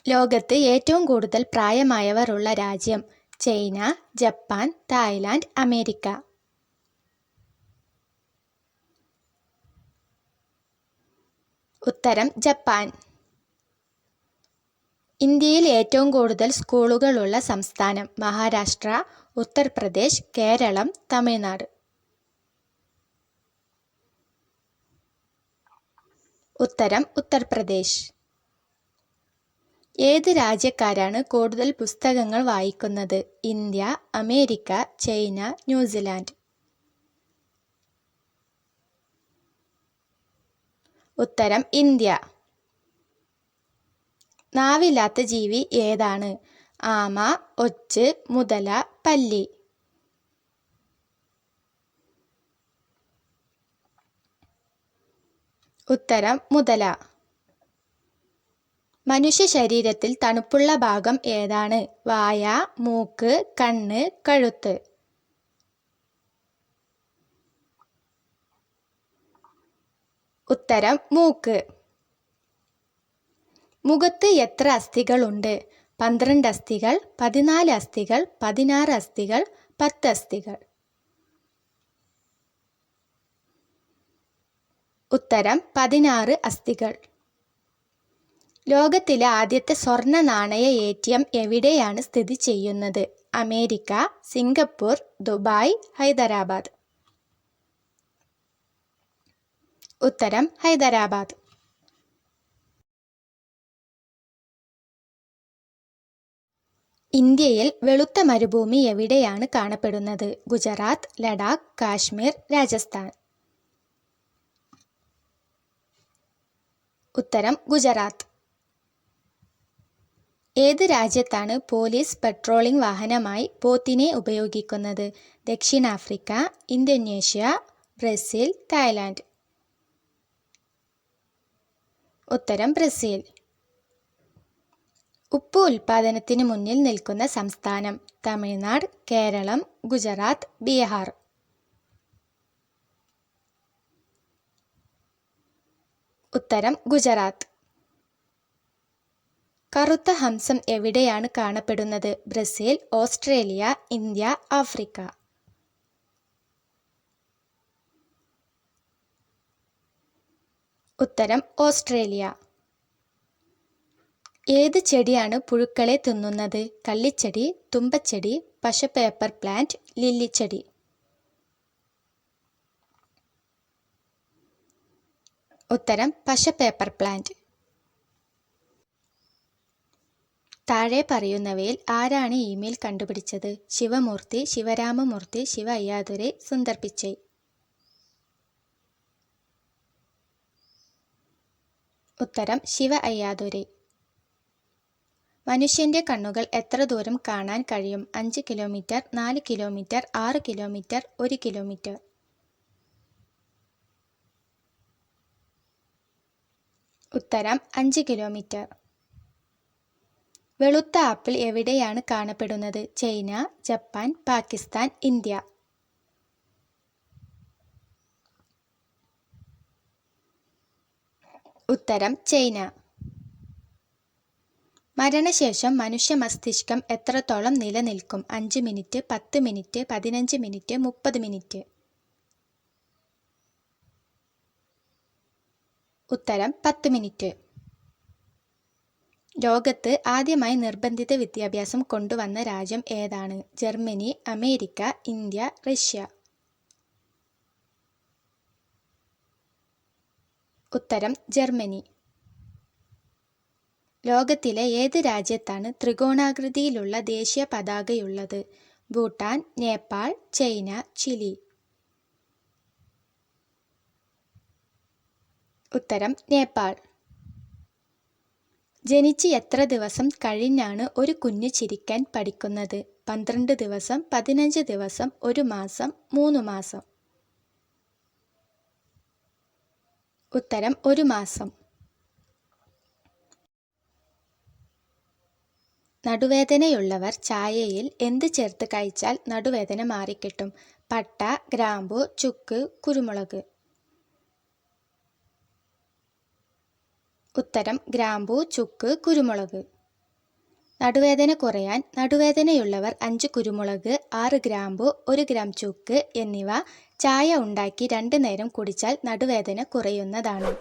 ലോകത്ത് ഏറ്റവും കൂടുതൽ പ്രായമായവർ ഉള്ള രാജ്യം? China, Japan, Thailand, America. ഉത്തരം ജപ്പാൻ. ഇന്ത്യയിൽ ഏറ്റവും കൂടുതൽ സ്കൂളുകളുള്ള സംസ്ഥാനം? മഹാരാഷ്ട്ര, ഉത്തർപ്രദേശ്, കേരളം, തമിഴ്നാട്. ഉത്തരം ഉത്തർപ്രദേശ്. ഏത് രാജ്യക്കാരാണ് കൂടുതൽ പുസ്തകങ്ങൾ വായിക്കുന്നത്? India, America, China, New Zealand. ഉത്തരം ഇന്ത്യ. നാവില്ലാത്ത ജീവി ഏതാണ്? ആമ, ഒച്ച്, മുതല, പല്ലി. ഉത്തരം മുതല. മനുഷ്യ ശരീരത്തിൽ തണുപ്പുള്ള ഭാഗം ഏതാണ്? വായ, മൂക്ക്, കണ്ണ്, കഴുത്ത്. ഉത്തരം മൂക്ക്. മുഖത്ത് എത്ര അസ്ഥികളുണ്ട്? 12 അസ്ഥികൾ, 14 അസ്ഥികൾ, 16 അസ്ഥികൾ, 10 അസ്ഥികൾ. ഉത്തരം 16 അസ്ഥികൾ. ലോകത്തിലെ ആദ്യത്തെ സ്വർണ്ണ നാണയ ATM എവിടെയാണ് സ്ഥിതി ചെയ്യുന്നത്? America, Singapore, Dubai, Hyderabad. ഉത്തരം ഹൈദരാബാദ്. ഇന്ത്യയിൽ വെളുത്ത മരുഭൂമി എവിടെയാണ് കാണപ്പെടുന്നത്? ഗുജറാത്ത്, ലഡാക്ക്, കാശ്മീർ, രാജസ്ഥാൻ. ഉത്തരം ഗുജറാത്ത്. ഏത് രാജ്യത്താണ് പോലീസ് പെട്രോളിംഗ് വാഹനമായി പോത്തിനെ ഉപയോഗിക്കുന്നത്? ദക്ഷിണാഫ്രിക്ക, ഇന്തോനേഷ്യ, ബ്രസീൽ, തായ്ലാൻഡ്. ഉത്തരം ബ്രസീൽ. ഉപ്പ് ഉൽപാദനത്തിന് മുന്നിൽ നിൽക്കുന്ന സംസ്ഥാനം? തമിഴ്നാട്, കേരളം, ഗുജറാത്ത്, ബീഹാർ. ഉത്തരം ഗുജറാത്ത്. കറുത്ത ഹംസം എവിടെയാണ് കാണപ്പെടുന്നത്? Brazil, Australia, India, Africa. ഉത്തരം ഓസ്ട്രേലിയ. ഏത് ചെടിയാണ് പുഴുക്കളെ തിന്നുന്നത്? കള്ളിച്ചെടി, തുമ്പച്ചെടി, പശ പേപ്പർ പ്ലാന്റ്, ലില്ലിച്ചെടി. ഉത്തരം പശ പേപ്പർ പ്ലാന്റ്. താഴെ പറയുന്നവയിൽ ആരാണ് ഇമെയിൽ കണ്ടുപിടിച്ചത്? ശിവമൂർത്തി, ശിവരാമമൂർത്തി, ശിവ അയ്യാദുരൈ, സുന്ദർ പിച്ചൈ. ഉത്തരം ശിവ അയ്യാദുരൈ. മനുഷ്യന്റെ കണ്ണുകൾ എത്ര ദൂരം കാണാൻ കഴിയും? 5 കിലോമീറ്റർ, 4 കിലോമീറ്റർ, 6 കിലോമീറ്റർ, 1 കിലോമീറ്റർ. ഉത്തരം 5 കിലോമീറ്റർ. വെളുത്ത ആപ്പിൾ എവിടെയാണ് കാണപ്പെടുന്നത്? China, Japan, Pakistan, India. ഉത്തരം ചൈന. മരണശേഷം മനുഷ്യ മസ്തിഷ്കം എത്രത്തോളം നിലനിൽക്കും? 5 മിനിറ്റ്, 10 മിനിറ്റ്, 15 മിനിറ്റ്, 30 മിനിറ്റ്. ഉത്തരം 10 മിനിറ്റ്. ലോകത്ത് ആദ്യമായി നിർബന്ധിത വിദ്യാഭ്യാസം കൊണ്ടുവന്ന രാജ്യം ഏതാണ്? Germany, America, India, Russia. ഉത്തരം ജർമ്മനി. ലോകത്തിലെ ഏത് രാജ്യത്താണ് ത്രികോണാകൃതിയിലുള്ള ദേശീയ പതാകയുള്ളത്? Bhutan, Nepal, China, Chile. ഉത്തരം നേപ്പാൾ. ജനിച്ച് എത്ര ദിവസം കഴിഞ്ഞാണ് ഒരു കുഞ്ഞ് ചിരിക്കാൻ പഠിക്കുന്നത്? 12 ദിവസം, 15 ദിവസം, 1 മാസം, 3 മാസം. ഉത്തരം 1 മാസം. നടുവേദനയുള്ളവർ ചായയിൽ എന്ത് ചേർത്ത് കഴിച്ചാൽ നടുവേദന മാറിക്കിട്ടും? പട്ട, ഗ്രാമ്പു, ചുക്ക്, കുരുമുളക്. ഉത്തരം ഗ്രാമ്പൂ, ചുക്ക്, കുരുമുളക്. നടുവേദന കുറയാൻ നടുവേദനയുള്ളവർ 5 കുരുമുളക്, 6 ഗ്രാമ്പു, 1 ഗ്രാം ചുക്ക് എന്നിവ ചായ ഉണ്ടാക്കി 2 നേരം കുടിച്ചാൽ നടുവേദന കുറയുന്നതാണ്.